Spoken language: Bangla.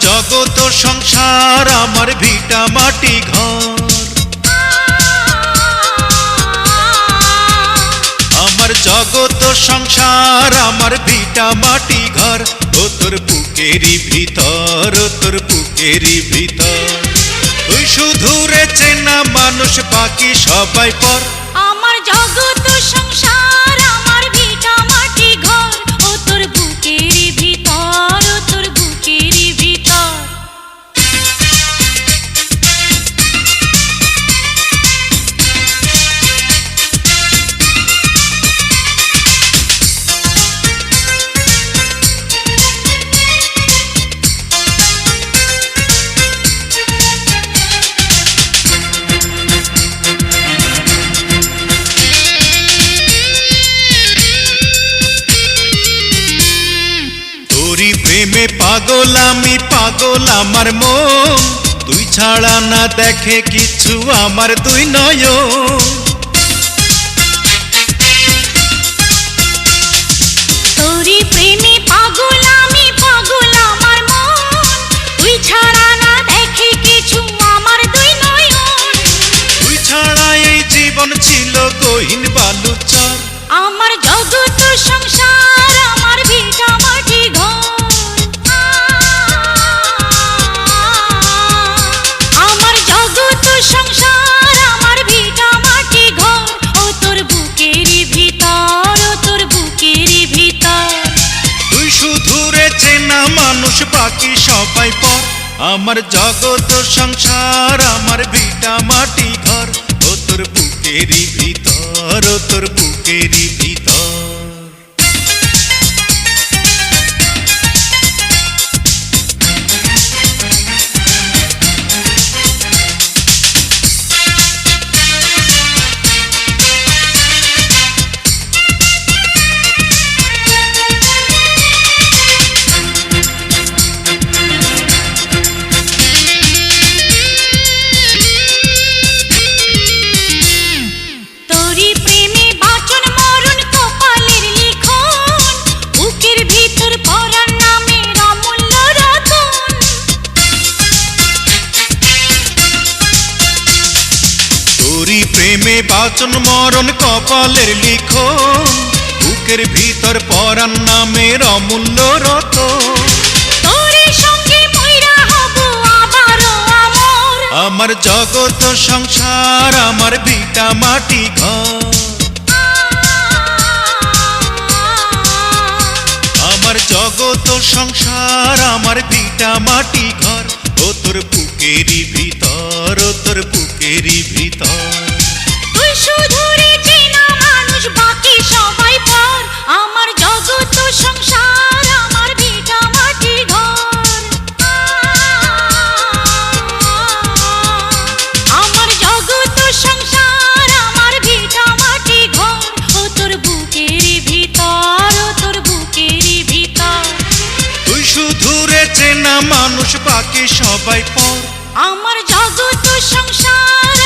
জগত সংসার আমার ভিটা মাটি ঘর, আমার জগত সংসার আমার ভিটা মাটি ঘর। ও তোর বুকেরই ভিতর, ও তোর বুকেরই ভিতর, তুই শুধু রে চেনা মানুষ, বাকি সবাই পর। আমার জগত সংসার আমার ভিটা মাটি ঘর, ও তোর বুকেরই ভিতর, ও তোর বুকেরই ভিতর। তোরি প্রেমে পাগল আমি, পাগল আমার মন, তুই ছাড়া না দেখে কিছু আমার দুই নয়ন। তোরি প্রেমে পাগল আমি, পাগল আমার মন, তুই ছাড়া না দেখে কিছু আমার দুই নয়ন। তুই ছাড়া এই জীবন ছিল গহীন বালুচর। আমার জগত সংসার আমার ভিটা মাটি ঘর, আমার জগত সংসার আমার ভিটা মাটি ঘর। ও তোর বুকেরই ভিতর, ও তোর বুকেরই ভিতর, তুই শুধু রে চেনা মানুষ, বাকি সবাই পর। আমার জগত সংসার আমার ভিটা মাটি ঘর, ও তোর বুকেরই ভিতর, ও তোর বুকেরই ভিতর। তোরি প্রেমে বাঁচন মরণ কপালের লিখন, বুকের ভিতর পরার নামের অমূল্য রতন। তোরি প্রেমে বাঁচন মরণ কপালের লিখন, বুকের ভিতর পরাণ নামের অমূল্য রতন। তোরে সঙ্গে মইরা হব আবারও আমর, আমার জগত সংসার আমার ভিটা মাটি ঘর, আমার জগত সংসার আমার ভিটা মাটি ঘর। ও তোর বুকেরই ভিতর, ও তোর বুকেরই ভিতর, তুই শুধু রে চেনা মানুষ, বাকি সবাই পর। আমার জগত সংসার আমার ভিটা মাটি ঘর, আমার জগত সংসার আমার ভিটা মাটি ঘর। ও তোর বুকেরই ভিতর, ও তোর বুকেরই ভিতর, তুই শুধু রে চেনা মানুষ, বাকি সবাই পর। আমার জগত সংসার